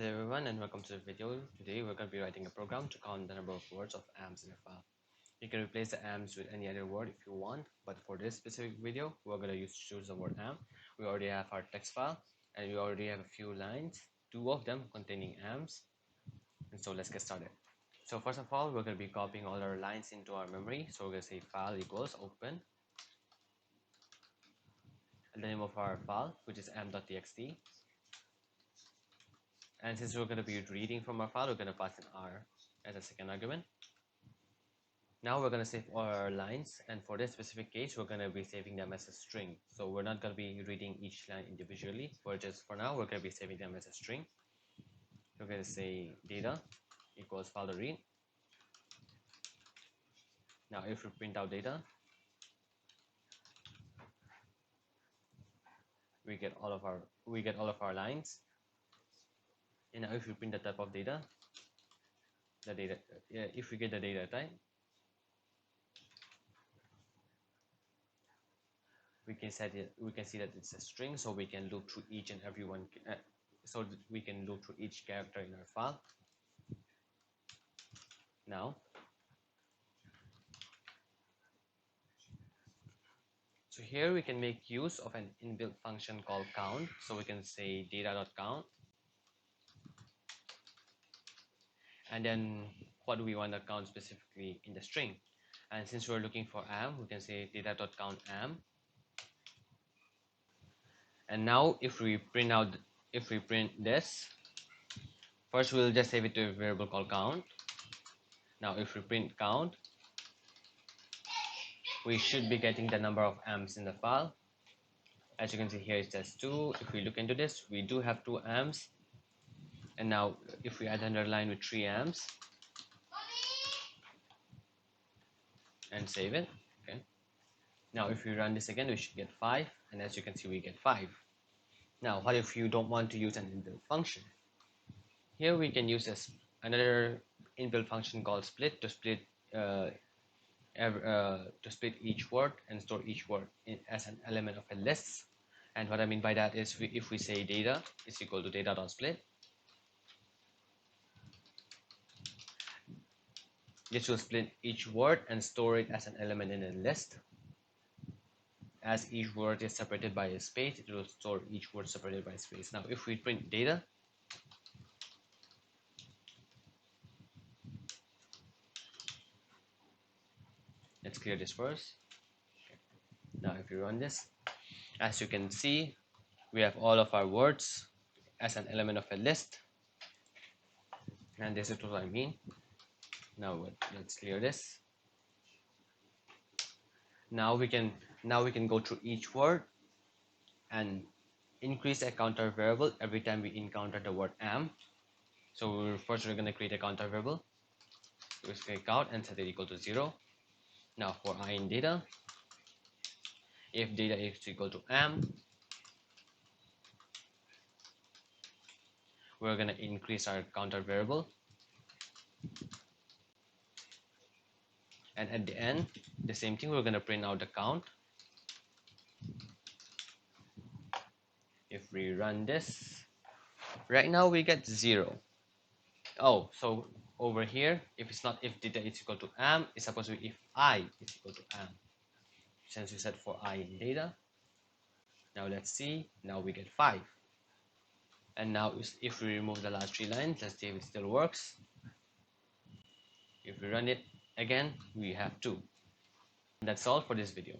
Hello everyone and welcome to the video. Today we're going to be writing a program to count the number of words of ams in a file. You can replace the ams with any other word if you want, but for this specific video we're going to choose the word am. We already have our text file and we already have a few lines, two of them containing ams, and so let's get started. So first of all, we're going to be copying all our lines into our memory. So we're going to say file equals open and the name of our file, which is am.txt. And since we're going to be reading from our file, we're going to pass an R as a second argument. Now we're going to save all our lines, and for this specific case, we're going to be saving them as a string. So we're not going to be reading each line individually. For now, we're going to be saving them as a string. We're going to say data equals file to read. Now if we print out data, we get all of our lines. And now if we print the type of data, if we get the data type, we can see that it's a string, so we can loop through each and every one, so that we can loop through each character in our file. Now, so here we can make use of an inbuilt function called count. So we can say data.count, and then what do we want to count specifically in the string? And since we're looking for am, we can say data.count am. And now if we print this, first we'll just save it to a variable called count. Now if we print count, we should be getting the number of ams in the file. As you can see here, it says 2. If we look into this, we do have 2 ams. And now if we add another line with 3 ams and save it, okay. Now if we run this again, we should get 5, and as you can see, we get 5. Now what if you don't want to use an inbuilt function? Here we can use another inbuilt function called split to split each word and store each word as an element of a list. And what I mean by that is if we say data is equal to data.split, this will split each word and store it as an element in a list. As each word is separated by a space, it will store each word separated by a space. Now if we print data, let's clear this first. Now if we run this, as you can see, we have all of our words as an element of a list, and this is what I mean. Now let's clear this. Now we can go through each word and increase a counter variable every time we encounter the word am. So first we're going to create a counter variable. So we say count and set it equal to 0. Now for I in data, if data is equal to am, we're going to increase our counter variable, and at the end, the same thing, we're going to print out the count. If we run this, right now we get 0. Oh, so over here, if data is equal to am, it's supposed to be if I is equal to am. Since we set for I in data, now let's see, now we get 5. And now if we remove the last 3 lines, let's see if it still works. If we run it again, we have 2. And that's all for this video.